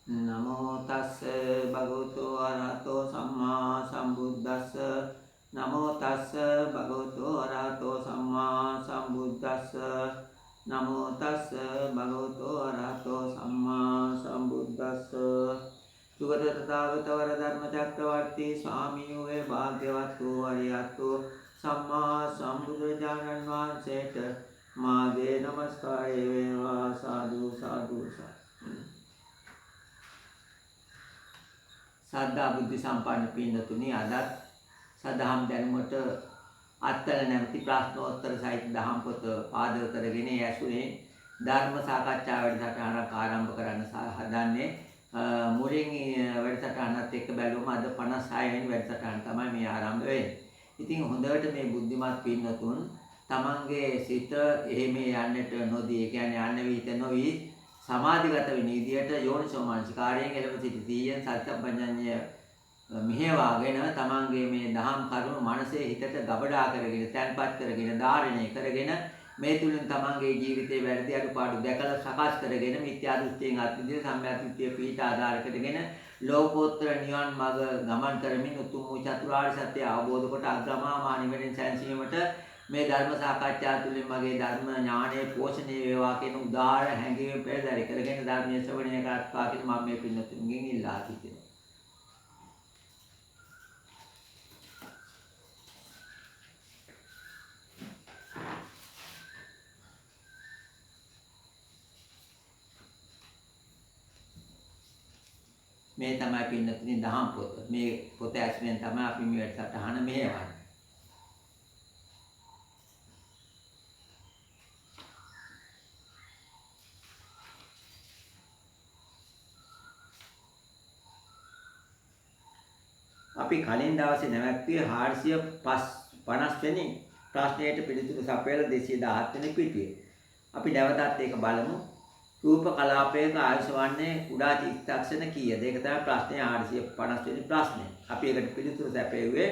නමෝ තස්ස භගවතු අරහතෝ සම්මා සම්බුද්දස්ස නමෝ තස්ස භගවතු අරහතෝ සම්මා සම්බුද්දස්ස නමෝ තස්ස භගවතු අරහතෝ සම්මා සම්බුද්දස්ස සුගත තථාගත වර ධර්ම චක්‍රවර්ති ස්වාමීන් වේ භාග්‍යවතු වරියතු සම්මා සම්බුදුරජාණන් වහන්සේට මාගේ නමස්කාරය වේවා සාදු සාදු සද්ධා බුද්ධ සම්පන්න පින්නතුනි අදත් සදහම් දැනුමට අත්තල නැමැති ප්‍රශ්නෝත්තර සහිත දහම් පොත පාදක කරගෙන ඇසුරේ ධර්ම සාකච්ඡා වැඩසටහනක් ආරම්භ කරන්න හදන්නේ මුලින් වැඩසටහනත් එක්ක බැලුවම අද 56 වෙනි වැඩසටහන තමයි මේ ආරම්භ වෙන්නේ. ඉතින් හොඳට මේ බුද්ධිමත් පින්නතුන් තමන්ගේ සිත එහෙම යන්නට නොදී ඒ කියන්නේ යන්න විහිත නොවි සමාධිගත වෙන විදියට යෝනිසෝ මනසිකාරයෙන් එළඹ සිටි තීයන් සත්‍යපඤ්ඤය මෙහෙවාගෙන තමන්ගේ මේ දහම් කරුණු මනසේ හිතට ගබඩා කරගෙන තැන්පත් කරගෙන ධාරණය කරගෙන මේ තුලින් තමන්ගේ ජීවිතයේ වැරදි අඩුපාඩු දැකලා සකස් කරගෙන මිත්‍යා දෘෂ්ටියෙන් අත්විඳින සම්‍යක් දෘෂ්ටිය පීඨ ආධාර කරගෙන ලෝකෝත්තර නිවන් මඟ ගමන් කරමින් උතුම් වූ චතුරාර්ය සත්‍ය අවබෝධ කොට අග්‍රමාමා නිවනින් සැනසීමට මේ ධර්ම සාකච්ඡා තුළින් මගේ ධර්ම ඥානය පෝෂණය වේවා කියන උදාාර හැඟීම පෙරදරි කරගෙන ධර්මයේ ශ්‍රවණය කරත්වා කියන මම මේ පින්නතුන්ගෙන් ඉල්ලා සිටිනවා. මේ තමයි පින්නතුනි දහම් පොත. මේ පොත ඇසුරෙන් තමයි අපි මේ වැඩසටහන මෙහෙවන්නේ. අපි කලින් දවසේ නැවැත්තුවේ 450 වෙනි ප්‍රශ්නයට පිළිතුරු සපයලා 217 වෙනි පිටුවේ. අපි නැවතත් ඒක බලමු. රූප කලාපයක ආයුෂ වන්නේ කුඩා චිත්තක්ෂණ කීයද? ඒක තමයි ප්‍රශ්නේ 450 වෙනි ප්‍රශ්නේ. අපි ඒකට පිළිතුරු සැපෙව්වේ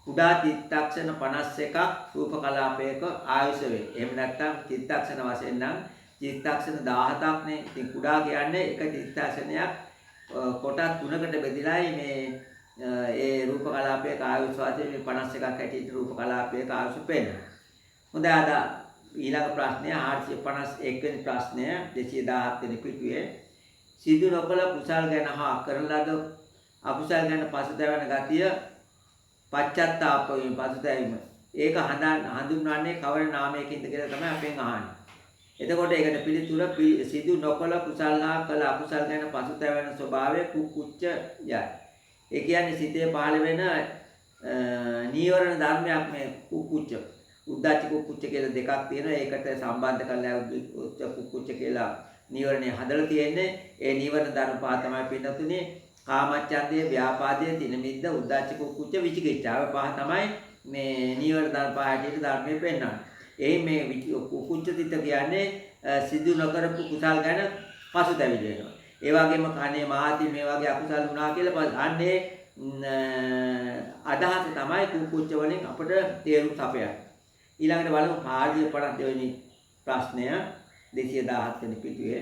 කුඩා චිත්තක්ෂණ 51ක් රූප කලාපයක ආයුෂ වේ. එහෙම නැත්නම් චිත්තක්ෂණ වශයෙන් නම් චිත්තක්ෂණ 17ක් නේ. ඉතින් කුඩා කියන්නේ එක චිත්තක්ෂණයක් කොටස් 3කට බෙදලායි මේ ඒ රූප කලාපයක ආයුෂ වාසිය මේ 51ක් හැටියට රූප කලාපයක ආයුෂ පෙන්නනවා. හොඳයි අද ඊළඟ ප්‍රශ්නය 451 වෙනි ප්‍රශ්නය 217 වෙනි පිටුවේ සිදු නොකළ කුසල් ගැන හා කරන ලද අකුසල් ගැන පසුතැවෙන ගතිය පශ්චාත්තාප වීම පසුතැවීම. ඒක හඳුන්වන්නේ කවර නාමයකින්ද කියලා තමයි අපෙන් අහන්නේ. එතකොට ඒකට පිළිතුර සිදු නොකළ කුසල් හා කළ අකුසල් ගැන පසුතැවෙන ස්වභාවය කුක්කුච්ච යයි. ඒ කියන්නේ සිතේ පහළ වෙන නීවරණ ධර්මයක් මේ කුක්කුච්ච. උද්දච්ච කුක්කුච්ච කියලා දෙකක් තියෙනවා. ඒකට සම්බන්ධ කරලා උද්දච්ච කුක්කුච්ච කියලා නීවරණය හදලා තියෙන්නේ. ඒ නීවරණ ධර්ම පහ තමයි පින්නතුනේ කාමච්ඡන්දය, ව්‍යාපාදය, තිනමිද්ධ, උද්දච්ච කුක්කුච්ච, විචිකිච්ඡාව පහ තමයි මේ නීවරණ ධර්ම පහ හැටියට ධර්මයේ පෙන්නන්නේ. එයි මේ කුක්කුච්ච තිත කියන්නේ සිදු නොකරපු කුසල් ගැන පසුතැවිලි වෙනවා. ඒ වගේම කනේ මාති මේ වගේ අකුසල් වුණා කියලා අන්නේ අදහස තමයි කුක්කුච්ච වලින් අපිට තේරුම් සපයන්නේ. ඊළඟට බලමු 452 වෙනි ප්‍රශ්නය 217 වෙනි පිටුවේ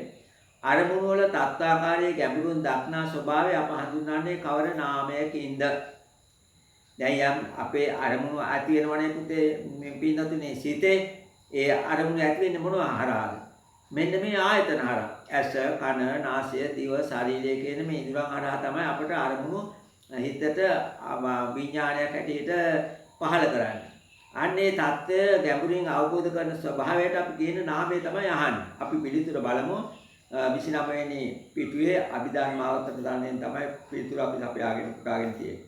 අරමුණු වල තත්ත්වාකාරයේ ගැඹුරුන් දක්නා ස්වභාවය අප හඳුන්වන්නේ කවර නාමයකින්ද? දැන් යම් අපේ අරමුණු ඇති වෙනවනේ පුතේ මේ පින්නතුනේ සිතේ ඒ අරමුණු ඇති වෙන්නේ මොනවා හරහාද? මෙන්න මේ ආයතන හරහා. ඇස, කන, නාසය, දිව, ශරීරය කියන මේ ඉඳුරන් හරහා තමයි අපට අරමුණු හිතට විඥානයක් ඇටියට පහළ කරන්නේ. අන්නේ தත්ත්වය ගැඹුරින් අවබෝධ කරන ස්වභාවයට අපි කියන නාමය තමයි අහන්නේ. අපි පිළිතුර බලමු. 29 වෙනි පිටුවේ අභිධර්මාවතර දාණයෙන් තමයි පිළිතුර අපි අපයාගෙන පුටාගෙන තියෙන්නේ.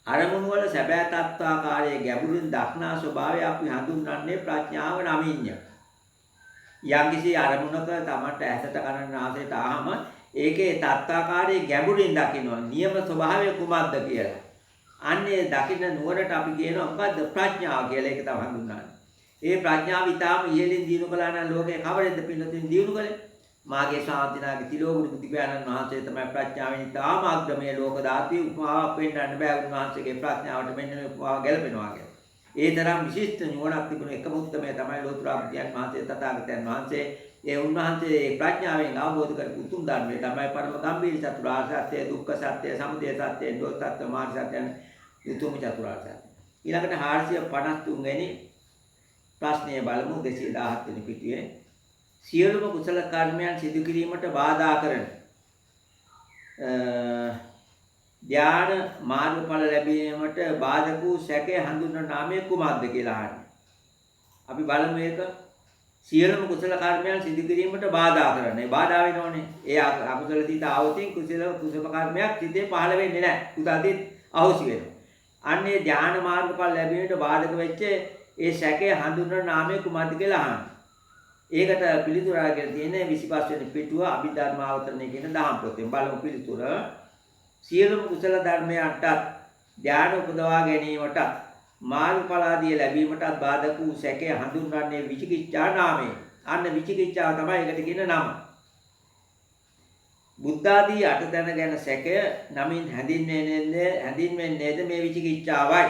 අරමුණු වල සැබෑ තත්ත්වාකාරයේ ගැඹුරින් දක්නා ස්වභාවය අපි හඳුන්වන්නේ ප්‍රඥාව නමින්ය. යම්කිසි අරමුණක තමට ඇසට කන නාසයට ආවම ඒකේ තත්ත්වාකාරයේ ගැඹුරින් දකිනවා. නියම ස්වභාවය කුමක්ද කියලා. අන්නේ දකින්න නුවරට අපි කියනවා මොකද්ද ප්‍රඥාව කියලා. ඒක තමයි හඳුන්වන්නේ. ඒ ප්‍රඥාව ඊටාම ඉහළින් දිනු කළා නම් ලෝකේ කවරෙන්ද පින්නතින් දිනු කළේ? මාගේ ශාන්තිනාගේ තිලෝගුරු බුදුපියාණන් වහන්සේ තමයි ප්‍රඥාවෙන් ඊටාම අග්‍රමයේ ලෝක ධාතුවේ උපමාවක් වෙන්නන්න බෑ. උන්වහන්සේගේ ප්‍රඥාවට මෙන්න මේ උපමාව ගැලපෙනවා කියලා. ඒ තරම් විශිෂ්ට නුවණක් තිබුණ එකම උත්මය තමයි ලෝතර බුදුන් වහන්සේ තථාගතයන් වහන්සේ. ඒ උන්වහන්සේ ප්‍රඥාවෙන් අවබෝධ කරපු උතුම් ධර්මය තමයි පරම ගම්භීර චතුරාර්ය සත්‍ය, දුක්ඛ සත්‍ය, සමුදය සත්‍ය, නිරෝධ සත්‍ය, මාර්ග සත්‍ය යන උතුම් චතුරාර්ය සත්‍ය. ඊළඟට 453 වෙනි ප්‍රශ්නය බලමු 217 වෙනි පිටුවේ. සියලුම කුසල කර්මයන් සිදු කිරීමට බාධා කරන ධ්‍යාන මාර්ගඵල ලැබීමට බාධක වූ සැකය හඳුන්වන නාමය කුමක්ද කියලා අහන්නේ. අපි බලමු මේක. සියලුම කුසල කර්මයන් සිදු කිරීමට බාධා කරන. ඒ බාධා වෙනෝනේ. ඒ අකුසල සිත આવතින් කුසල කර්මයක් සිතේ පහළ වෙන්නේ නැහැ. කුසලදී අහෝසි වෙනවා. අන්නේ ධ්‍යාන මාර්ගඵල ලැබීමට බාධක වෙච්ච ඒ සැකය හඳුන්වන නාමය කුමක්ද කියලා අහන්නේ. ඒකට පිළිතුර අරගෙන තියෙන්නේ 25 වෙනි පිටුව අභිධර්මාවතරණය කියන දහම් පොතෙන්. බලමු පිළිතුර. සියලුම කුසල ධර්මයන්ට ධ්‍යාන උපදවා ගැනීමට මාර්ගඵල ආදී ලැබීමට බාධක වූ සැකය හඳුන්වන්නේ විචිකිච්ඡා නාමයෙන්. අන්න විචිකිච්ඡාව තමයි ඒකට කියන නම. බුද්ධ ආදී අටතන ගැන සැකය නමින් හැඳින්වෙන්නේද මේ විචිකිච්ඡාවයි.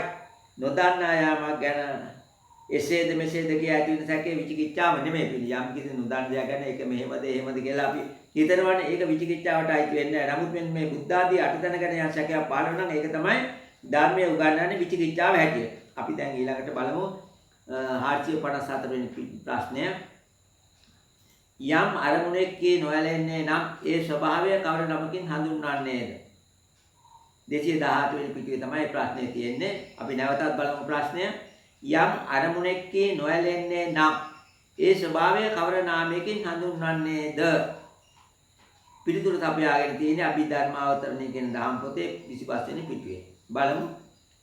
නොදන්නා යාමක් ගැන එසේද මෙසේද කියා ඇති වෙන සැකේ විචිකිච්ඡාව නෙමෙයි පිළි. යම් කිසි නොදන්න දෙයක් ගැන ඒක මෙහෙමද එහෙමද කියලා අපි හිතනවනේ. ඒක විචිකිච්ඡාවට අයිති වෙන්නේ නැහැ. නමුත් මේ බුද්ධ ආදී අටතන ගැන යම් සැකයක් පහළ වෙනවා නම් ඒක තමයි ධර්මයේ උගන්වන්නේ විචිකිච්ඡාව හැටියට. අපි දැන් ඊළඟට බලමු 454 වෙනි ප්‍රශ්නය. යම් අරමුණෙක්ගේ නොයැලෙන්නේ නම් ඒ ස්වභාවය කවර නමකින් හඳුන්වන්නේද? 218 වෙනි පිටුවේ තමයි ප්‍රශ්නේ තියෙන්නේ. අපි නැවතත් බලමු ප්‍රශ්නය. යම් අරමුණෙක්ගේ නොයැලෙන්නේ නම් ඒ ස්වභාවය කවර නාමයකින් හඳුන්වන්නේද? පිළිතුර තපයාගෙන තියෙන්නේ අභිධර්මාවතරණය කියන දහම් පොතේ 25 වෙනි පිටුවේ. බලමු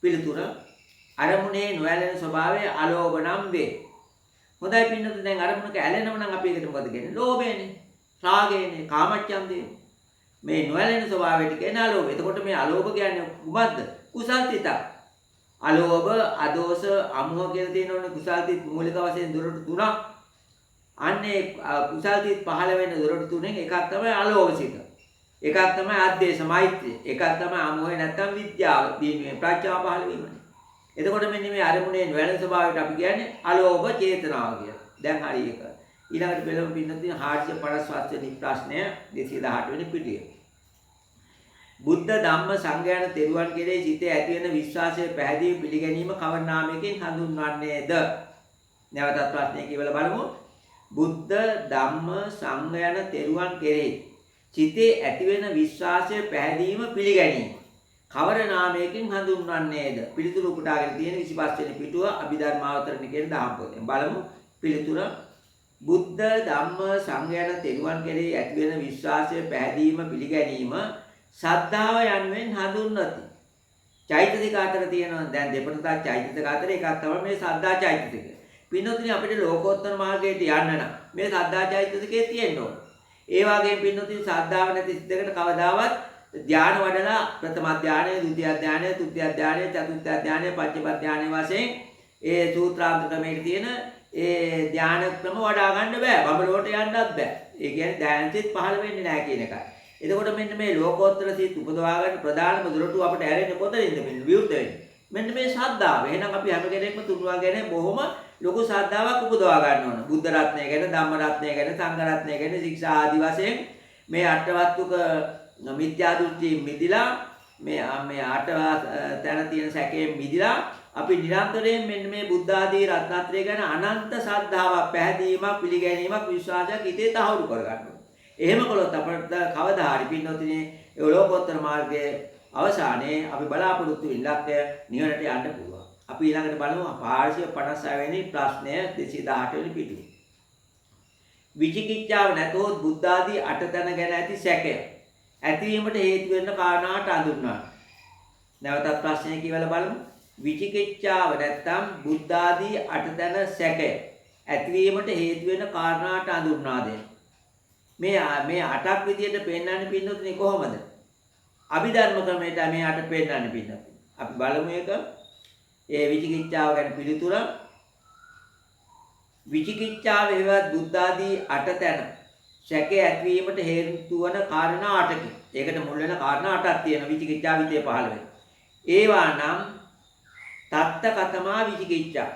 පිළිතුර. අරමුණේ නොයැලෙන ස්වභාවය අලෝභ නම් වේ. හොඳයි පින්නත දැන් අරමුණක ඇලෙනව නම් අපි ඒකට මොකද කියන්නේ? ලෝභයනේ, රාගයනේ, කාමච්ඡන්දේ. මේ නොයැලෙන ස්වභාවයට කියන්නේ අලෝභ. එතකොට මේ අලෝභ කියන්නේ කුමක්ද? කුසල් සිතක්. අලෝභ, අදෝස, අමෝහ කියලා තියෙනවනේ කුසල් සිත මූලික වශයෙන් දොරටු තුනක්. අන්නේ කුසල් සිත පහළ වෙන දොරටු තුනෙන් එකක් තමයි අලෝභ සිත. එකක් තමයි ආද්දේශ මෛත්‍රිය. එකක් තමයි අමෝහය නැත්තම් විද්‍යාව. මේ ප්‍රඥාව පහළ වීමනේ. එතකොට මෙන්න මේ අරමුණේ නොයැලෙන ස්වභාවයට අපි කියන්නේ අලෝභ චේතනාව කියලා. දැන් හරි ඒක. ඊළඟට බලමු පින්නතින් 455 වෙනි ප්‍රශ්නය 218 වෙනි පිටුවේ. බුද්ධ ධම්ම සංඝ යන තෙරුවන් කෙරෙහි සිතේ ඇති වෙන විශ්වාසය පැහැදිලි පිළිගැනීම කවර නාමයකින් හඳුන්වන්නේද? නැවතත් ප්‍රශ්නය කියවලා බලමු. බුද්ධ ධම්ම සංඝ යන තෙරුවන් කෙරෙහි සිතේ ඇති වෙන විශ්වාසය පැහැදීම පිළිගැනීම කවර නාමයකින් හඳුන්වන්නේද? පිළිතුරු උපුටාගෙන තියෙන 25 වෙනි පිටුව අභිධර්මාවතරණය කියන දහම් පොතෙන්. බලමු පිළිතුර. බුද්ධ ධම්ම සංඝ යන තෙරුවන් කෙරෙහි ඇති වෙන විශ්වාසය පැහැදීම පිළිගැනීම සද්ධාව යනුවෙන් හඳුන්වති. චෛතසික අතර තියෙනවා දැන් දෙපළට චෛතසික අතර එකක් තමයි මේ සද්ධා චෛතසික. පින්නතුනි අපිට ලෝකෝත්තර මාර්ගයට යන්න නම් මේ සද්ධා චෛතසිකේ තියෙන්න ඕන. ඒ වගේම පින්නතුනි සද්ධාව නැති සිතකට කවදාවත් ධ්‍යාන වඩලා ප්‍රථම ධ්‍යානය, ဒုတိ ය ධ්‍යානය, තෘතිය ධ්‍යානය, චතුර්ථ ධ්‍යානය, පංචම ධ්‍යානය වශයෙන් ඒ සූත්‍රාන්ත ක්‍රමයේ තියෙන ඒ ධ්‍යාන ක්‍රම වඩා ගන්න බෑ. බබලුවට යන්නත් බෑ. ඒ කියන්නේ ධ්‍යානසිත පහළ වෙන්නේ නැහැ කියන එකයි. එතකොට මෙන්න මේ ලෝකෝත්තර සිත උපදවා ගන්න ප්‍රධානම දොරටුව අපිට ඇරෙන්නේ කොතනින්ද? මෙන්න විවුර්ත වෙන්නේ. මෙන්න මේ ශ්‍රද්ධාව. එහෙනම් අපි හැම කෙනෙක්ම තුනුවා ගැන බොහොම ලොකු ශ්‍රද්ධාවක් උපදවා ගන්න ඕන. බුද්ධ රත්නය ගැන, ධම්ම රත්නය ගැන, සංඝ රත්නය ගැන, ශික්ෂා ආදි වශයෙන් මේ අටවස්තුක මිත්‍යා දෘෂ්ටි මිදිලා මේ අට තැන තියෙන සැකයෙන් මිදිලා අපි නිරන්තරයෙන් මෙන්න මේ බුද්ධ ආදී රත්නත්‍රය ගැන අනන්ත ශ්‍රද්ධාවක්, පැහැදීමක්, පිළිගැනීමක්, විශ්වාසයක් හිතේ තහවුරු කරගන්න ඕන. එහෙම කළොත් අපිට කවදා හරි පින්නොතිනේ ඒ ලෝකෝත්තර මාර්ගයේ අවසානයේ අපි බලාපොරොත්තු වෙන ඉලක්කය නිවනට යන්න පුළුවන්. අපි ඊළඟට බලමු 556 වෙනි ප්‍රශ්නය 218 වෙනි පිටුව. විචිකිච්ඡාව නැතොත් බුද්ධ ආදී අටතන ගැන ඇති සැකය ඇතිවීමට හේතු වෙන කාරණාට අඳුන්වන්න. නැවතත් ප්‍රශ්නය කියවලා බලමු. විචිකිච්ඡාව නැත්තම් බුද්ධ ආදී අටතන සැකය ඇතිවීමට හේතු වෙන කාරණාට අඳුන්වා දෙන්න. මේ අටක් විදියට පෙන්වන්න පින්නොත්නේ කොහොමද? අභිධර්ම ක්‍රමයට මේ අට පෙන්වන්න පින්නොත්. අපි බලමු ඒක. ඒ විචිකිච්ඡාව ගැන පිළිතුර. විචිකිච්ඡාව හේවත් බුද්ධ ආදී අටතන සැකේ ඇතිවීමට හේතු වන කාරණා 8කින්. ඒකට මුල් වෙන කාරණා 8ක් තියෙනවා විචිකිච්ඡා විතේ 15. ඒවා නම් තත්ත කතමා විචිකිච්ඡා.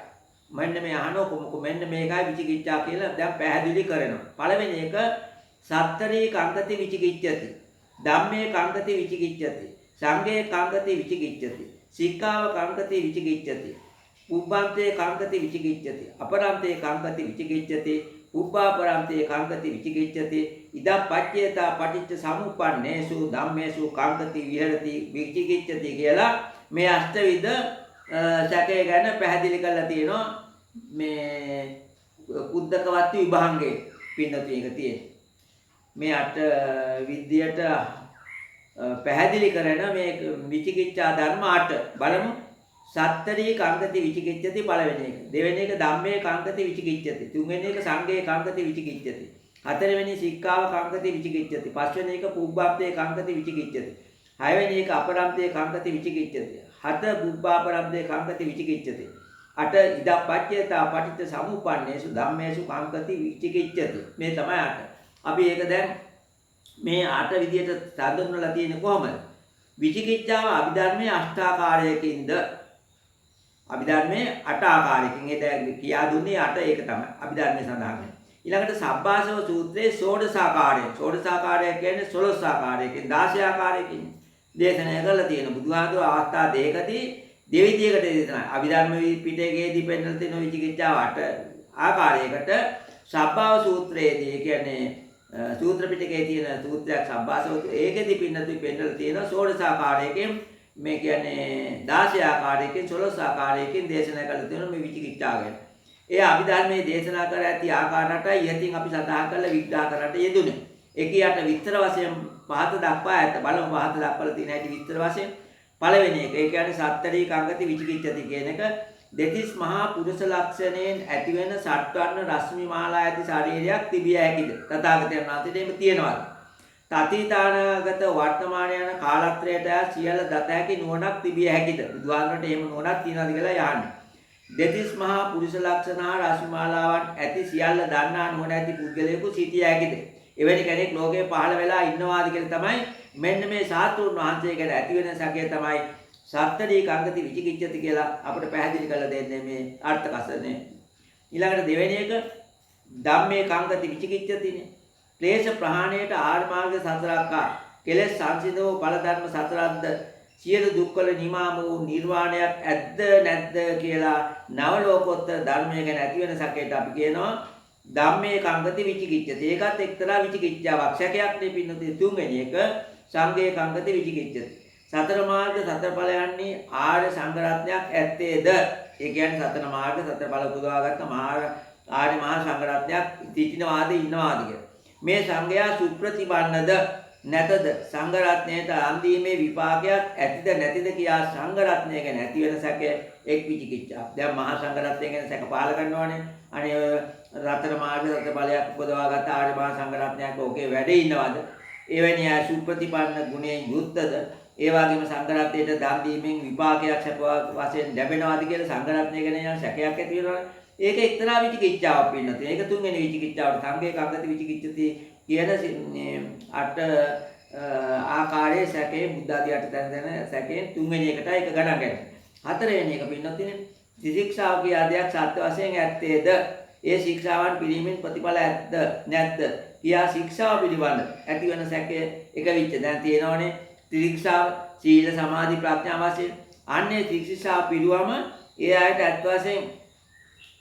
මෙන්න මේ අහනකො මෙන්න මේකයි විචිකිච්ඡා කියලා දැන් පැහැදිලි කරනවා. පළවෙනි එක සත්තරී කංගති විචිකිච්ඡති. ධම්මේ කංගති විචිකිච්ඡති. සංඝේ කංගති විචිකිච්ඡති. සික්ඛාව කංගති විචිකිච්ඡති. උබ්බන්තේ කංගති විචිකිච්ඡති. අපරන්තේ කංගති විචිකිච්ඡති. උප්පාපරන්තේ කංගති විචිකිච්ඡති. ඉදා පච්චේතා පටිච්ච සමුප්පන්නේසු ධම්මේසු කංගති විහෙරති විචිකිච්ඡති කියලා මේ අෂ්ටවිධ සැකය ගැන පැහැදිලි කරලා තියෙනවා මේ උද්දකවත් විභාංගයේ පින්නතුන් එක තියෙන්නේ. මේ අට විද්‍යට පැහැදිලි කරන මේ විචිකිච්ඡා ධර්ම 8 බලමු. සත්තරී කංගති විචිකිච්ඡති පළවෙනි එක. දෙවෙනි එක ධම්මේ කංගති විචිකිච්ඡති. තුන්වෙනි එක සංඝේ කංගති විචිකිච්ඡති. හතරවෙනි සික්ඛාව කංගති විචිකිච්ඡති. පස්වෙනි එක පුබ්බාප්තේ කංගති විචිකිච්ඡති. හයවෙනි එක අපරම්තේ කංගති විචිකිච්ඡති. හත පුබ්බාපරම්තේ කංගති විචිකිච්ඡති. අට ඉදප්පච්චේතා පටිච්ච සමුප්පන්නේසු ධම්මේසු කංගති විචිකිච්ඡති. මේ තමයි අට. අපි ඒක දැන් මේ අට විදියට සාධනවල තියෙන්නේ කොහමද? විචිකිච්ඡාව අභිධර්මයේ අෂ්ටාකාරයකින්ද අභිධර්මයේ අට ආකාරයකින් ඒ දැන් කියා දුන්නේ අට ඒක තමයි අභිධර්මයේ සඳහන් වෙන්නේ. ඊළඟට සබ්බාසව සූත්‍රයේ ෂෝඩසාකාරය. ෂෝඩසාකාරය කියන්නේ 16 ආකාරයකින් 16 ආකාරයකින් දේශනා කරලා තියෙන බුදුහාමුදුරුවෝ අවස්ථා දෙකකදී දෙවිදියකට දේශනා. අභිධර්ම පිටකයේදී පෙන්නලා තියෙන විචිකිච්ඡාව අට ආකාරයකට සබ්බාව සූත්‍රයේදී කියන්නේ සූත්‍ර පිටකයේ තියෙන සූත්‍රයක් සබ්බාසව ඒකෙදි පින්නතුයි පෙන්නලා තියෙන ෂෝඩසාකාරයකින් මේ කියන්නේ 16 ආකාරයකින් 16 ආකාරයකින් දේශනා කරලා තියෙන මේ විචිකිච්ඡාව ගැන. ඒ අභිධර්මයේ දේශනා කර ඇති ආකාරයටයි ඉහතින් අපි සඳහන් කරලා විග්‍රහ කරන්නට යෙදුනේ. ඒකියට විස්තර වශයෙන් පහත දක්වා ඇත. බලමු පහත දක්වලා තියෙන හැටි විස්තර වශයෙන්. පළවෙනි එක ඒ කියන්නේ සත්තරී කංගති විචිකිච්ඡති කියන එක දෙතිස් මහා පුරුෂ ලක්ෂණයෙන් ඇතිවෙන සත්වර්ණ රශ්මි මාලා ඇති ශරීරයක් තිබිය හැකිද? තථාගතයන් වහන්සේට එහෙම තියෙනවද? තතිතානාගත වර්තමාන යන කාලත්‍රයට සියල්ල දත හැකි නුවණක් තිබිය හැකිද? බුදුහාමරට එහෙම නුවණක් තියනවාද කියලා යහන්නේ. දෙතිස් මහා පුරුෂ ලක්ෂණ හා රශ්මි මාලාවන් ඇති සියල්ල දන්නා නුවණ ඇති පුද්ගලයෙකු සිටිය හැකිද? එවැනි කෙනෙක් ලෝකේ පහළ වෙලා ඉන්නවාද කියලා තමයි මෙන්න මේ සාතුන් වහන්සේ ගැන ඇති වෙන සැකය තමයි සත්තරී කංගති විචිකිච්ඡති කියලා අපිට පැහැදිලි කරලා දෙන්නේ මේ අර්ථ කසනේ. ඊළඟට දෙවෙනි එක ධම්මේ කංගති විචිකිච්ඡතිනේ. ක්ලේශ ප්‍රහාණයට ආර්ය මාර්ග සතරක්කා කෙලෙස් සංසිඳව ඵල ධර්ම සතරක්ද සියලු දුක්වල නිමාම වූ නිර්වාණයක් ඇද්ද නැද්ද කියලා නව ලෝකෝත්තර ධර්මය ගැන ඇති වෙන සැකයට අපි කියනවා ධම්මේ කංගති විචිකිච්ඡති. ඒකත් එක්තරා විචිකිච්ඡාවක්. සැකයක් නෙපින්නතේ තුන්වෙනි එක සංඝේ කංගති විචිකිච්ඡති. සතර මාර්ග සතර ඵලයන්හි ආර්ය සංඝරත්නයක් ඇත්තේද? ඒ කියන්නේ සතර මාර්ග සතර ඵල උපදවාගත්ත ආර්ය මහා සංඝරත්නයක් සිටිනවාද ඉන්නවාද කියලා. මේ සංඝයා සුප්‍රතිපන්නද නැතද? සංඝරත්නයට අන්දීමේ විපාකයක් ඇතිද නැතිද කියා සංඝරත්නය ගැන ඇති වෙන සැකය එක් විචිකිච්ඡාවක්. දැන් මහා සංඝරත්නය ගැන සැක පහල කරනවානේ. අනේ රතන මාර්ග සතර ඵලයක් උපදවාගත්ත ආර්ය මහා සංඝරත්නයක් ඕකේ වැඩ ඉන්නවද? එවැනි ආ සුප්‍රතිපන්න ගුණයෙන් යුක්තද? ඒ වගේම සංඝරත්නයට දන් දීමෙන් විපාකයක් සැප වශයෙන් ලැබෙනවාද කියලා සංඝරත්නය ගැන යන සැකයක් ඇති වෙනවානේ. ඒක එක්තරා විචිකිච්ඡාවක් වෙන්නත්. ඒක තුන්වෙනි විචිකිච්ඡාවට සංඝේ කංගති විචිකිච්ඡති කියන අට ආකාරයේ සැකේ බුද්ධ ආදී අට දැන සැකයෙන් තුන්වෙනි එකටයි ඒක ගණන් ගන්න. හතරවෙනි එක පින්නත් තියෙන්නේ ශික්ෂාව කියා දෙයක් සත්‍ය වශයෙන් ඇත්තේද? ඒ ශික්ෂාවන් පිළිමින් ප්‍රතිඵල ඇද්ද නැද්ද? කියා ශික්ෂාව පිළිබඳ ඇති වෙන සැකය එක විච්ච දැන් තියෙනවනේ ත්‍රිශික්ෂාව සීල සමාධි ප්‍රඥා වශයෙන්. අන්නේ ත්‍රිශික්ෂාව පිළිවම ඒ ආයත ඇත්ත වශයෙන්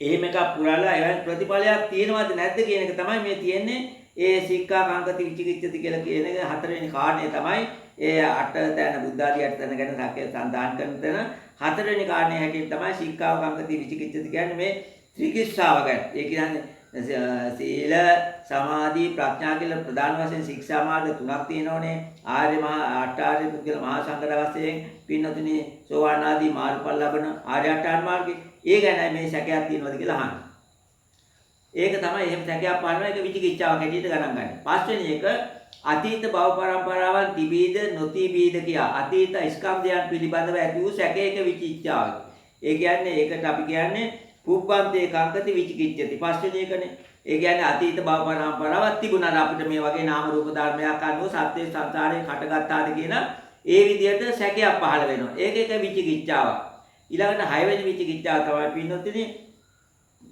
එහෙම එකක් පුරාලා එවන් ප්‍රතිඵලයක් තියෙනවද නැද්ද කියන එක තමයි මේ තියෙන්නේ. ඒ සික්ඛා කංගති විචිකිච්ඡති කියලා කියන එක හතරවෙනි කාරණේ තමයි ඒ අට තැන බුද්ධ ආදී අට තැන ගැන සැකය සඳහන් කරන තැන හතරවෙනි කාරණේ හැටියට තමයි සික්ඛා කංගති විචිකිච්ඡති කියන්නේ මේ ත්‍රිශික්ෂාව ගැන. ඒ කියන්නේ සීල සමාධි ප්‍රඥා කියලා ප්‍රධාන වශයෙන් ශික්ෂා මාර්ග තුනක් තියෙනෝනේ. ආර්ය මහා අටාර්ය පුද්ගල මහා සංඝ වශයෙන් පින්නතුනි සෝවාන් ආදී මාර්ගඵල ලබන ආර්ය අටාර්ය මාර්ගේ ඒ ගැන මේ සැකයක් තියෙනවද කියලා අහන්න. ඒක තමයි එහෙම සැකයක් පානවා. ඒක විචිකිච්ඡාවක් හැටියට ගණන් ගන්න. පස්වෙනි එක අතීත භව පරම්පරාවන් තිබීද නොතිබීද කියා අතීත ස්කන්ධයන් පිළිබඳව ඇති වූ සැකයක විචිකිච්ඡාවයි. ඒ කියන්නේ ඒකට අපි කියන්නේ පුබ්බන්තේ කංගති විචිකිච්ඡති. පස්වෙනි එකනේ. ඒ කියන්නේ අතීත භව පරම්පරාවක් තිබුණාද අපිට මේ වගේ නාම රූප ධර්මයක් අනුව සත්‍ය සංසාරේ හටගත්තාද කියන ඒ විදිහට සැකයක් පහළ වෙනවා. ඒක එක විචිකිච්ඡාවක්. ඊළඟට 6 වෙනි විචිකිච්ඡාව තමයි පින්නොතිනේ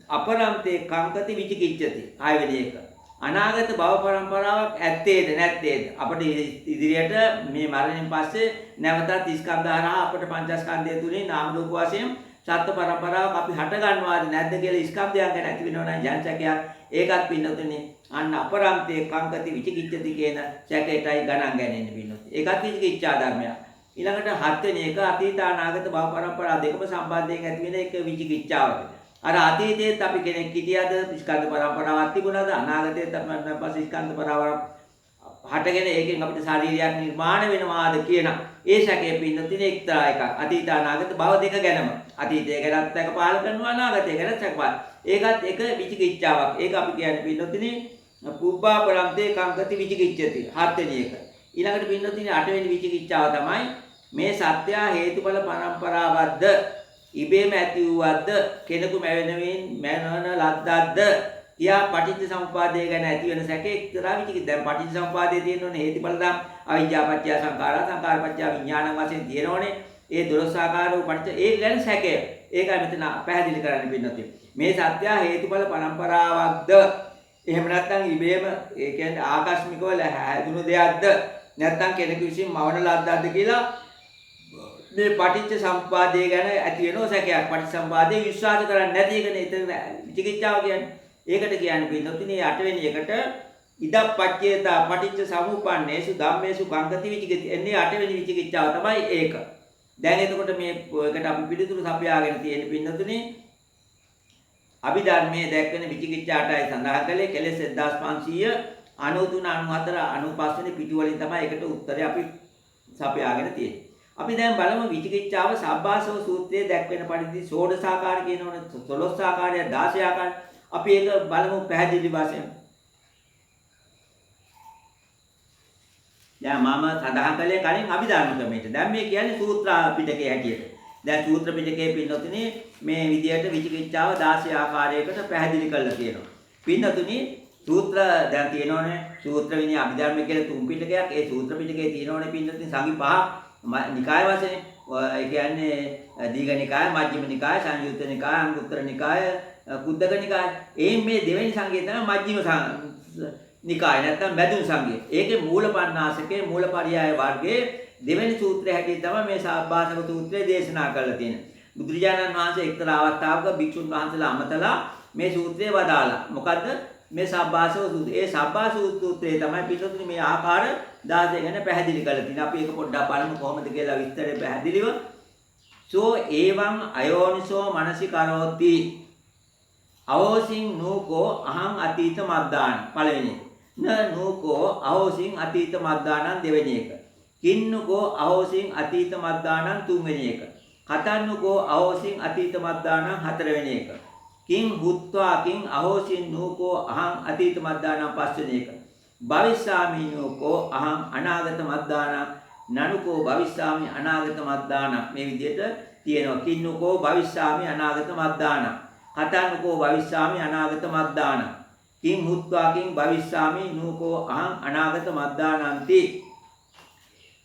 අපරම්තේ කංකති විචිකිච්ඡති 6 වෙනි එක. අනාගත භව පරම්පරාවක් ඇත්තේද නැත්තේද? අපිට ඉදිරියට මේ මරණයෙන් පස්සේ නැවතත් ස්කන්ධ හරහා අපිට පංචස්කන්ධය තුලින් නාම රූප වශයෙන් සත්ත්ව පරම්පරාවක් අපි හට ගන්නවාද නැද්ද කියලා ස්කන්ධයන් ගැන ඇති වෙනවා නම් ජනසකයක් ඒකත් පින්නතුනේ අන්න අපරම්තේ කංකති විචිකිච්ඡති කියන සැකයටයි ගණන් ගන්නේ පින්නතුනේ. ඒකත් විචිකිච්ඡා ධර්මයක්. ඊළඟට 7 වෙනි එක අතීත අනාගත භව පරම්පරා දෙකම සම්බන්ධයෙන් ඇති වෙන එක විචිකිච්ඡාවට. අර අතීතයේත් අපි කෙනෙක් හිටියද ස්කන්ධ පරම්පරාවක් තිබුණාද අනාගතයේත් අපි පස්සේ ස්කන්ධ පරම්පරාවක් හටගෙන ඒකෙන් අපිට ශරීරයක් නිර්මාණය වෙනවාද කියන ඒ සැකයේ පින්නතිනේ එක්තරා එකක් අතීත අනාගත භව දෙක ගැනම අතීතය ගැනත් එක පාල කරනවා අනාගතය ගැනත් සැකපාල ඒකත් එක විචිකිච්ඡාවක් ඒක අපි කියන්නේ පින්නතිනේ පුබ්බා පරම්තේ කංකති විචිකිච්ඡති 7 වෙනි එක ඊළඟට පින්නතිනේ 8 වෙනි විචිකිච්ඡාව තමයි මේ සත්‍ය හේතුඵල පරම්පරාවක්ද ඉබේම ඇති වූවක්ද කෙනෙකු මැවෙනවින් ලද්දක්ද කියා පටිච්ච සමුප්පාදය ගැන ඇති වෙන සැකේ එක්තරා විදිහකින් දැන් පටිච්ච සමුප්පාදයේ තියෙනෝනේ හේතුඵල ධම් අවිජ්ජා පත්‍ය සංඛාරා සංඛාර පත්‍ය විඥාන වශයෙන් තියෙනෝනේ ඒ 12 ආකාර වූ පටිච්ච ඒ ගැන සැකය ඒකයි මෙතන පැහැදිලි කරන්න පින්නොත් මේ සත්‍ය හේතුඵල පරම්පරාවක්ද එහෙම නැත්නම් ඉබේම ඒ කියන්නේ ආකස්මිකව හැදුණු දෙයක්ද නැත්නම් කෙනෙකු විසින් මවන ලද්දක්ද කියලා මේ පටිච්ච සම්පදාය ගැන ඇති වෙන සැකයක් පටිච්ච සම්පදාය විශ්වාස කරන්නේ නැති එකනේ එතන විචිකිච්ඡාව කියන්නේ. ඒකට කියන්නේ පින්නොතිනේ 8 වෙනි එකට ඉදප්පච්චේතා පටිච්ච සමුප්පන්නේසු ධම්මේසු කංකති විචිකිච්ඡ එන්නේ 8 වෙනි විචිකිච්ඡාව තමයි ඒක. දැන් එතකොට මේ එකට අපි පිළිතුරු සපයාගෙන තියෙන පින්නොතිනේ අභිධර්මයේ දැක්වෙන විචිකිච්ඡාටයි සඳහන් කළේ කෙලෙස් 1500 93 94 95 වෙනි පිටු වලින් තමයි ඒකට උත්තරය අපි සපයාගෙන තියෙන්නේ. අපි දැන් බලමු විචිකිච්ඡාව සබ්බාසව සූත්‍රයේ දැක්වෙන පරිදි ෂෝඩසාකාර කියනවනේ 12 ආකාරය 16 ආකාරය අපි ඒක බලමු පැහැදිලි වශයෙන්. දැන් මම සඳහන් කළේ කලින් අභිධර්ම ක්‍රමයට. දැන් මේ කියන්නේ සූත්‍ර පිටකයේ හැටියට. දැන් සූත්‍ර පිටකයේ පින්නතුනේ මේ විදියට විචිකිච්ඡාව 16 ආකාරයකට පැහැදිලි කරලා තියෙනවා. පින්නතුනේ සූත්‍ර දැන් තියෙනවනේ සූත්‍ර විනය අභිධර්ම කියලා තුන් පිටකයක්. ඒ සූත්‍ර පිටකයේ තියෙනවනේ පින්නතුනේ සංගි පහක්. නිකාය වශයෙන් ඒ කියන්නේ දීඝ නිකාය, මජ්ක්‍ධිම නිකාය, සංයුත්ත නිකාය, අංගුත්තර නිකාය, කුද්දක නිකාය. මේ දෙවෙනි සංගය තමයි මජ්ක්‍ධිම නිකාය නැත්නම් මැදුම් සංගය. ඒකේ මූලපණ්ණාසකේ මූලපරියාය වර්ගයේ දෙවෙනි සූත්‍රය හැටියට තමයි මේ සබ්බාසව සූත්‍රය දේශනා කරලා තියෙන්නේ. බුදුරජාණන් වහන්සේ එක්තරා අවස්ථාවක භික්ෂුන් වහන්සේලා අමතලා මේ සූත්‍රය වදාලා. මොකද්ද? මේ සබ්බාසව සූත්‍රය. ඒ සබ්බාසව සූත්‍රයේ තමයි පිටුතුනේ මේ ආකාර 16 ගැන පැහැදිලි කරලා තියෙනවා. අපි ඒක පොඩ්ඩක් බලමු කොහොමද කියලා විස්තරේ පැහැදිලිව. සෝ එවං අයෝනිසෝ මනසිකරෝති. අවෝසින් නූකෝ අහං අතීත මද්දාන පළවෙනි එක. න නූකෝ අවෝසින් අතීත මද්දානං දෙවෙනි එක. කින්නකෝ අවෝසින් අතීත මද්දානං තුන්වෙනි එක. කතන්නකෝ අවෝසින් අතීත මද්දානං හතරවෙනි එක. කිං හුත්වා කිං අහෝසින් නූකෝ අහං අතීත මද්දානං පස්වෙනි එක. භවිස්සාමි නූකෝ අහං අනාගත මද්දානං නනුකෝ භවිස්සාමි අනාගත මද්දානං මේ විදිහට තියෙනවා. කින්නකෝ භවිස්සාමි අනාගත මද්දානං. කතන්නකෝ භවිස්සාමි අනාගත මද්දානං. කිං හුත්වා කිං භවිස්සාමි නූකෝ අහං අනාගත මද්දානන්ති.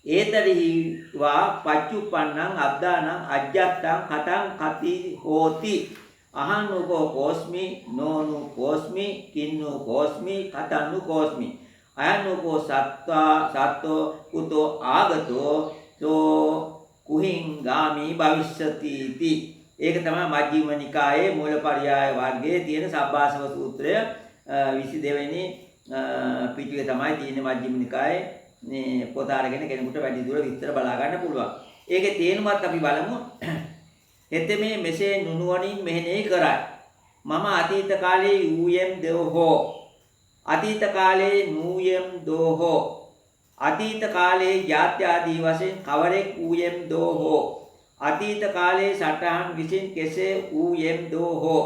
ඒතරිහි වා පච්චුප්පන්නං අද්දානං අජ්ජත්තං කතං කති හෝති. අහන්නකෝ කෝස්මි නෝනු කෝස්මි කින්නු කෝස්මි කතන්නු කෝස්මි. අයන්නකෝ සත්තෝ කුතෝ ආගතෝ සෝ කුහිං ගාමි භවිෂ්‍යති ති. ඒක තමයි මජ්ක්‍ධිම නිකායේ මූලපරියාය වර්ගයේ තියෙන සබ්බාසව සූත්‍රය 22 වෙනි පිටුවේ තමයි තියෙන්නේ මජ්ක්‍ධිම නිකායේ මේ පොත අරගෙන කෙනෙකුට වැඩි දුර විස්තර බලා ගන්න පුළුවන්. ඒකේ තේරුමත් අපි බලමු. එතෙමේ මෙසේ නුනුවණින් මෙහෙණේ කරයි. මම අතීත කාලේ ඌයම් දෝහෝ. අතීත කාලේ නූයම් දෝහෝ. අතීත කාලේ ජාත්‍ය ආදී වශයෙන් කවරෙක් ඌයම් දෝහෝ. අතීත කාලේ සටහන් විසින් කෙසේ ඌයම් දෝහෝ.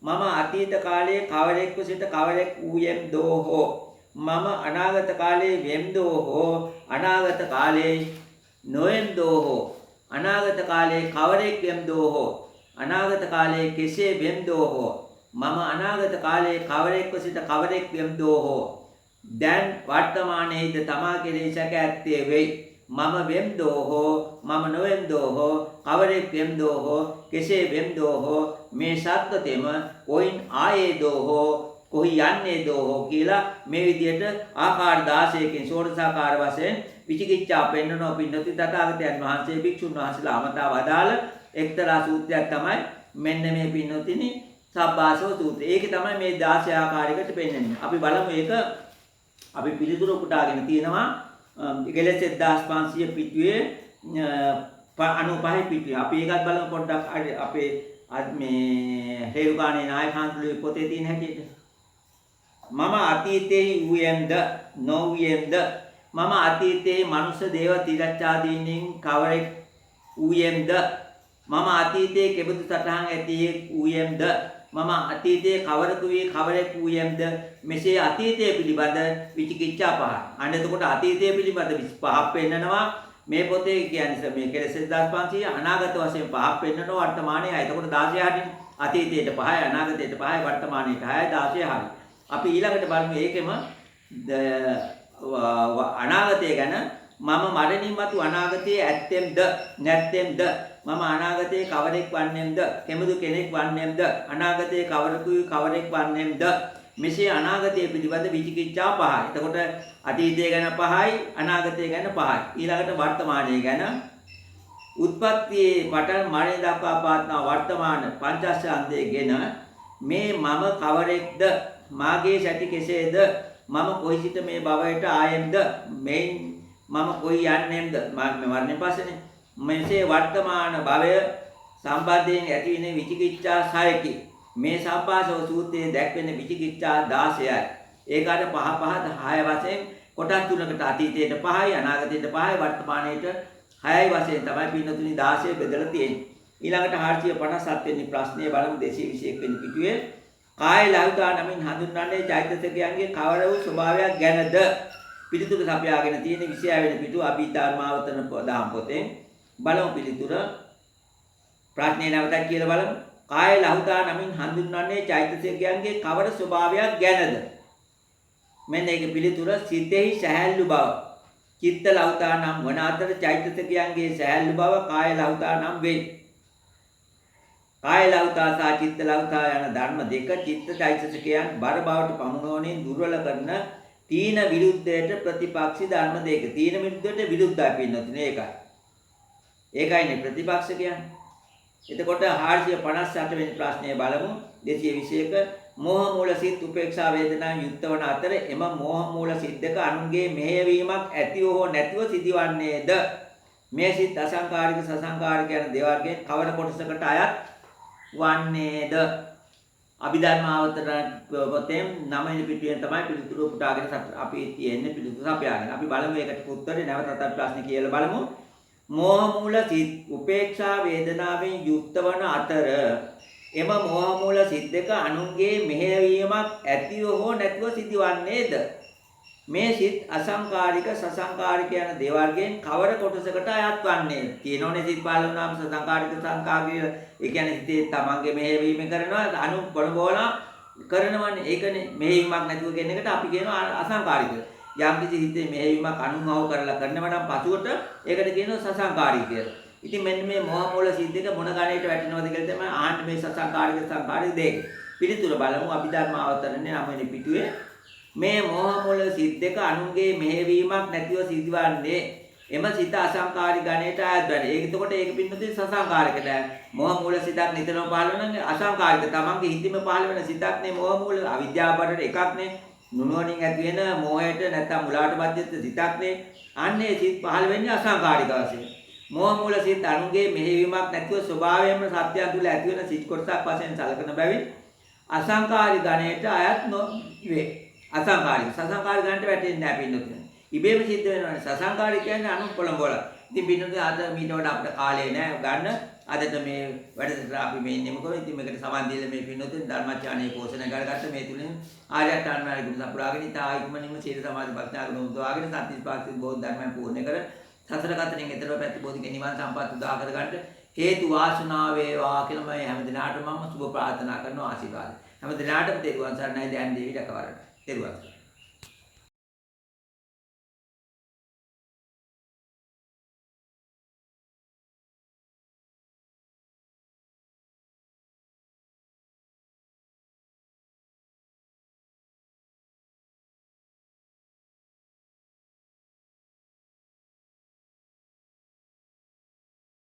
මම අතීත කාලේ කවරෙක් සිට කවරෙක් ඌයම් දෝහෝ. මම අනාගත කාලේ වෙම් දෝහෝ. අනාගත කාලේ නොයම් දෝහෝ. අනාගත කාලේ කවරෙක් වෙම් දෝහෝ. අනාගත කාලේ කෙසේ වෙම් දෝහෝ. මම අනාගත කාලේ කවරෙක් සිට කවරෙක් වෙම් දෝහෝ. දැන් වර්තමානයේද තමා කෙරෙහි සැක ඇත්තේ වෙයි. මම වෙම්දෝ හෝ මම නොවෙම්දෝ හෝ කවරෙක් වෙම්දෝ හෝ කෙසේ වෙම්දෝ හෝ මේ සත්‍යතෙම කොයින් ආයේදෝ හෝ කොහි යන්නේදෝ හෝ කියලා මේ විදිහට ආකාර 16කින් ෂෝඩසාකාර වශයෙන් විචිකිච්ඡා පෙන්වනවා. පින්නති තථාගතයන් වහන්සේ භික්ෂුන් වහන්සේලා අමතා වදාළ එක්තරා සූත්‍රයක් තමයි මෙන්න මේ පින්නතිනි සබ්බාසව සූත්‍රය. ඒකේ තමයි මේ 16 ආකාරයකට පෙන්වන්නේ. අපි බලමු ඒක. අපි පිළිතුරු උපුටාගෙන තියෙනවා කෙලෙස් 1500 පිටුවේ 95 පිටුවේ. අපි ඒකත් බලමු පොඩ්ඩක් අපේ මේ හේරුකාණේ නායකහන්තුලේ පොතේ තියෙන හැටියට. මම අතීතයේ වූයම්ද නොවූයම්ද මම අතීතයේ මනුෂ්‍ය දේව තිරච්ඡාදීන්ගෙන් කවරෙක් වූයම්ද මම අතීතයේ කෙබඳු සටහන් ඇතියෙක් වූයම්ද මම අතීතයේ කවරෙකු වී කවරෙක් වූයම්ද මෙසේ අතීතයේ පිළිබඳ විචිකිච්ඡා පහ. අන්න එතකොට අතීතයේ පිළිබඳ පහක් පෙන්නනවා මේ පොතේ කියන්නේ මේ කෙලෙස් 1500 අනාගත වශයෙන් පහක් පෙන්නනවා වර්තමානයේ. එතකොට 16 හරිනේ. අතීතයට 5යි අනාගතයට 5යි වර්තමානයට 6යි 16 හරි. අපි ඊළඟට බලමු ඒකෙම අනාගතය ගැන මම මරණින් මතු අනාගතයේ ඇත්තෙම්ද නැත්තෙම්ද මම අනාගතයේ කවරෙක් වන්නේම්ද කෙබඳු කෙනෙක් වන්නේම්ද අනාගතයේ කවරෙකුයි කවරෙක් වන්නේම්ද මෙසේ අනාගතයේ පිළිබඳ විචිකිච්ඡා පහයි. එතකොට අතීතය ගැන පහයි අනාගතය ගැන පහයි. ඊළඟට වර්තමානය ගැන උත්පත්තියේ පටන් මරණය දක්වා පවත්නා වර්තමාන පංචස්කන්ධයේගෙන මේ මම කවරෙක්ද මාගේ සැටි කෙසේද මම කොයි සිට මේ භවයට ආයෙම්ද මේ මම කොයි යන්නේම්ද මරණය පස්සේනේ මෙසේ වර්තමාන භවය සම්බන්ධයෙන් ඇතිවෙන විචිකිච්ඡා 6කි. මේ සම්පාසව සූත්‍රයේ දැක්වෙන විචිකිච්ඡා 16යි. ඒකට 5 5 10 වශයෙන් කොටස් තුනකට අතීතයට 5යි අනාගතයට 5යි වර්තමානයට 6යි වශයෙන් තමයි පින්නතුනි 16 බෙදලා තියෙන්නේ. ඊළඟට 457 වෙනි ප්‍රශ්නය බලමු 221 වෙනි පිටුවේ. කාය ලෞතා නමින් හඳුන්වන්නේ චෛතසිකයන්ගේ කවර වූ ස්වභාවයක් ගැනද? පිළිතුරු සපයාගෙන තියෙන 26 වෙනි පිටුව අභිධර්මාවතන දහම් පොතේ. බලමු පිළිතුර. ප්‍රශ්නේ නැවතත් කියලා බලමු. කාය ලෞතා නමින් හඳුන්වන්නේ චෛතසිකයන්ගේ කවර ස්වභාවයක් ගැනද? මෙන්න ඒක පිළිතුර සිතෙහි සැහැල්ලු බව. චිත්ත ලෞතා නම් වන අතර චෛතසිකයන්ගේ සැහැල්ලු බව කාය ලෞතා නම් වේ. කාය ලෞතා සහ චිත්ත ලෞතා යන ධර්ම දෙක චිත්ත චෛතසිකයන් බර බවට පමුණුවමින් දුර්වල කරන තීන විරුද්ධයට ප්‍රතිපක්ෂී ධර්ම දෙක. තීන විරුද්ධයට විරුද්ධයි පින්නතුනේ ඒකයි. ඒකයිනේ ප්‍රතිපක්ෂ කියන්නේ. එතකොට 458 වෙනි ප්‍රශ්නය බලමු 221. මෝහ මූල සිත් උපේක්ෂා වේදනා යුක්ත වන අතර එම මෝහ මූල සිත් දෙක අනුන්ගේ මෙහෙයවීමක් ඇතිව හෝ නැතිව සිදුවන්නේද? මේ සිත් අසංකාරික සසංකාරික යන දෙවර්ගයෙන් කවර කොටසකට අයත් වන්නේද? අභිධර්මාවතර පොතේ 9 වෙනි පිටුවෙන් තමයි පිළිතුරු පුටාගෙන අපි තියෙන්නේ පිළිතුරු සපයාගෙන. අපි බලමු ඒකට උත්තරේ නැවතත් ප්‍රශ්නේ කියලා බලමු. මෝහ මූල සිත් උපේක්ෂා වේදනාවෙන් යුක්ත වන අතර එම මෝහ මූල සිත් දෙක අනුන්ගේ මෙහෙයවීමක් ඇතිව හෝ නැතිව සිදුවන්නේද? මේ සිත් අසංකාරික සසංකාරික යන දෙවර්ගයෙන් කවර කොටසකට අයත් වන්නේද? කියනෝනේ සිත් 15 වුණාම සසංකාරික සංකාරික ඒ කියන්නේ හිතේ තමන්ගේ මෙහෙයවීම කරනවා අනු බොන කරනවනේ. ඒකනේ මෙහෙයවීමක් නැතුව කියන එකට අපි කියනවා අසංකාරික. යම් කිසි හිතේ මෙහෙයවීමක් අනුන්ව කරලා කරනවා නම් පසුවට ඒකට කියනවා සසංකාරික කියලා. ඉතින් මෙන්න මේ මෝහ මූල සිත් දෙක මොන ගණයට වැටෙනවද කියලා තමයි ආන්න මේ සසංකාරික සංකාරික දෙක. පිළිතුර බලමු අභිධර්මාවතරණේ 9 වෙනි පිටුවේ. මේ මෝහ මූල සිත් දෙක අනුන්ගේ මෙහෙයවීමක් නැතිව සිදුවන්නේ එම සිත අසංකාරික ගණයට අයත් වෙනවා. ඒක එතකොට ඒක පින්නතුනේ සසංකාරිකද? මෝහ මූල සිතක් නිතරම පහළ වෙනනම් අසංකාරික තමන්ගේ හිතෙම පහළ වෙන සිතක් නේ මෝහ මූල අවිද්‍යාව බඩට එකක් නේ. නුනුවණින් ඇති වෙන මෝහයට නැත්නම් මුලාට බද්ධිත සිතක් නේ. අන්නේ සිත් පහළ වෙන්නේ අසංකාරික වශයෙන්. මෝහ මූල සිත් අනුන්ගේ මෙහෙයවීමක් නැතිව ස්වභාවයෙන්ම සත්‍යයන් තුළ ඇති වෙන සිත් කොටසක් වශයෙන් සැලකන බැවින් අසංකාරික ගණයට අයත් නොවේ. අසංකාරික සසංකාරික ගණයට වැටෙන්නේ නැහැ පින්නතුනේ. ඉබේම සිද්ධ වෙනවානේ. සසංකාරික කියන්නේ අනුන් පොළඹවල. ඉතින් පින්නතුනේ අද මීට වඩා අපිට කාලේ නැහැ ගන්න. අදට මේ වැඩසටහන අපි මේ නිම කරමු. ඉතින් මේකට සමන් දීලා මේ පින්නතුනේ ධර්මචානයේ පෝෂණය කරගත්ත මේ තුලින් ආර්ය අෂ්ටාංග මාර්ගය සපුරාගෙන ඉතා ඉක්මනින්ම සීල සමාධි ප්‍රඥා ගුණ උදවාගෙන සත්‍තිස්පාක්ෂික බෝධ ධර්මයන් පූර්ණ කර සතර කතරින් ඊතරව ප්‍රතිබෝධික නිවන් සම්පත් උදා කර ගන්නට හේතු වාසනාව වේවා කියලා මම හැම දිනාටම මම සුබ ප්‍රාර්ථනා කරනවා ආශිර්වාද. හැම දිනාටම තෙරුවන් සරණයි දැන් දෙවිඩ කවරට. තෙරුවන් සරණයි.